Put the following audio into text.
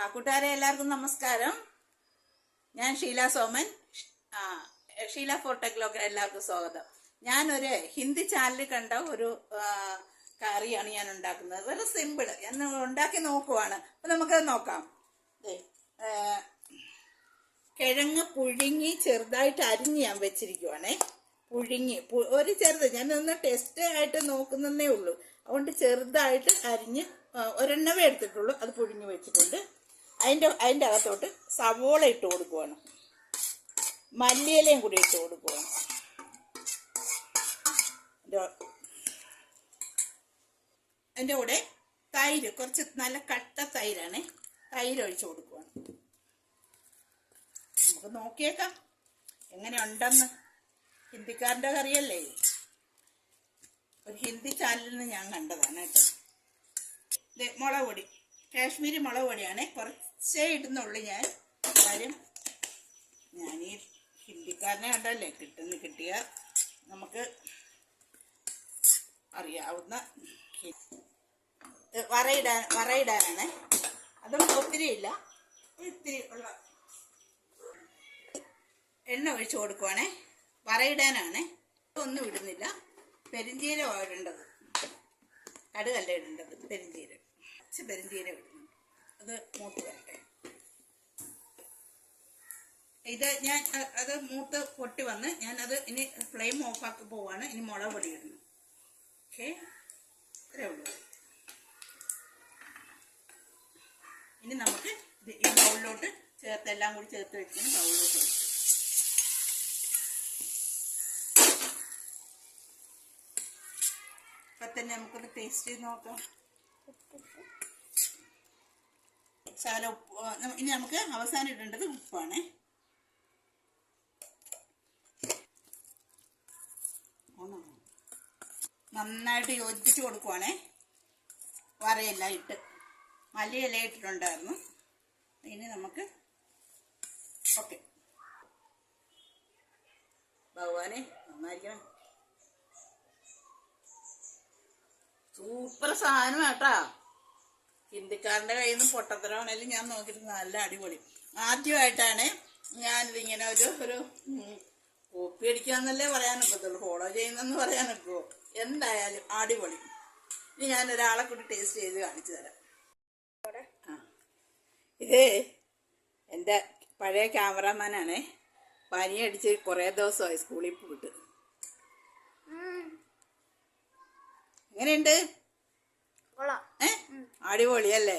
കൂട്ടുകാരെ എല്ലാവർക്കും നമസ്കാരം. ഞാൻ ഷീല സോമൻ. ഷീല ഫോട്ടോഗ്ലോക്ക് എല്ലാവർക്കും സ്വാഗതം. ഞാനൊരു ഹിന്ദി ചാനലിൽ കണ്ട ഒരു കറിയാണ് ഞാൻ ഉണ്ടാക്കുന്നത്. വളരെ സിമ്പിൾ. എന്ന് ഉണ്ടാക്കി നോക്കുവാണ്. അപ്പം നമുക്കത് നോക്കാം. കിഴങ്ങ് പുഴുങ്ങി ചെറുതായിട്ട് അരിഞ്ഞ് ഞാൻ വെച്ചിരിക്കുവാണേ. പുഴുങ്ങി ഒരു ചെറുത് ഞാനൊന്ന് ടെസ്റ്റ് ആയിട്ട് നോക്കുന്നതേ ഉള്ളൂ. അതുകൊണ്ട് ചെറുതായിട്ട് അരിഞ്ഞ് ഒരെണ്ണവേ എടുത്തിട്ടുള്ളൂ. അത് പുഴുങ്ങി വെച്ചിട്ടുണ്ട്. അതിൻ്റെ അകത്തോട്ട് സവോള ഇട്ട് കൊടുക്കുവാണ്, മല്ലിയിലയും കൂടി ഇട്ട് കൊടുക്കുവാണ്. അതിൻ്റെ കൂടെ തൈര്, കുറച്ച് നല്ല കട്ട തൈരാണ്. തൈര് ഒഴിച്ചു കൊടുക്കുവാണ്. നമുക്ക് നോക്കിയേക്കാം എങ്ങനെ ഉണ്ടെന്ന്. ഹിന്ദിക്കാരൻ്റെ കറിയല്ലേ, ഒരു ഹിന്ദി ചാനലിൽ നിന്ന് ഞാൻ കണ്ടതാണ് കേട്ടോ. മുളക് പൊടി, കാശ്മീരി മുളക് പൊടിയാണ്. കുറച്ചേ ഇടുന്നുള്ളൂ ഞാൻ. കാര്യം ഞാൻ ഈ ഹിന്ദിക്കാരനെ കണ്ടല്ലേ കിട്ടിയ നമുക്ക് അറിയാവുന്ന വറയിടാനാണ്. അതും ഒത്തിരി ഇല്ല, ഇത്തിരി ഉള്ള എണ്ണ ഒഴിച്ചു കൊടുക്കുവാണേ. വറയിടാനാണ്, ഒന്നും ഇടുന്നില്ല. പെരിഞ്ചീരകമാണ് ഇടേണ്ടത്, കടുകല്ല ഇടേണ്ടത്, പെരിഞ്ചീരകം. പെരിഞ്ചീരകം ഇടുന്നു. അത് മൂത്ത് വരട്ടെ. അത് മൂത്ത് പൊട്ടി വന്ന് ഞാനത് ഇനി ഫ്ലെയിം ഓഫാക്കി പോവാണ്. ഇനി മുളക് പൊടി ഇടുന്നു. ഓക്കെ, ഇത്രേ ഉള്ളൂ. ഇനി നമുക്ക് ഈ ബൗളിലോട്ട് എല്ലാം കൂടി ചേർത്ത് വെക്കുന്ന ബൗളിലോട്ട് ഒഴിക്കും. ഇപ്പം തന്നെ നമുക്കൊന്ന് ടേസ്റ്റ് ചെയ്ത് നോക്കാം. ശകലം ഉപ്പ്. ഇനി നമുക്ക് അവസാനം ഇടേണ്ടത് ഉപ്പാണ്. നന്നായിട്ട് യോജിപ്പിച്ച് കൊടുക്കുവാണേ. വറയെല്ലാം ഇട്ട് മല്ലിയെല്ലാം ഇട്ടിട്ടുണ്ടായിരുന്നു. ഇനി നമുക്ക് ഓക്കെ. ഭഗവാനെ നന്നായിരിക്കണം. സൂപ്പർ സാധനം കേട്ടാ. ഹിന്ദിക്കാരൻ്റെ കയ്യിൽ നിന്ന് പൊട്ടത്തരമാണെങ്കിലും ഞാൻ നോക്കിയിട്ട് നല്ല അടിപൊളി. ആദ്യമായിട്ടാണ് ഞാനിതിങ്ങനെ ഒരു കോപ്പി അടിക്കാന്നല്ലേ പറയാനൊക്കത്തുള്ളൂ, ഫോളോ ചെയ്യുന്നെന്ന് പറയാനൊക്കുമോ. എന്തായാലും അടിപൊളി. ഇനി ഞാൻ ഒരാളെ കൂടി ടേസ്റ്റ് ചെയ്ത് കാണിച്ചു തരാം. ഇത് എൻ്റെ പഴയ ക്യാമറാമാനാണേ. പനിയടിച്ച് കുറേ ദിവസമായി സ്കൂളിൽ പോയിട്ട്. എങ്ങനെയുണ്ട്? അടിപൊളിയല്ലേ?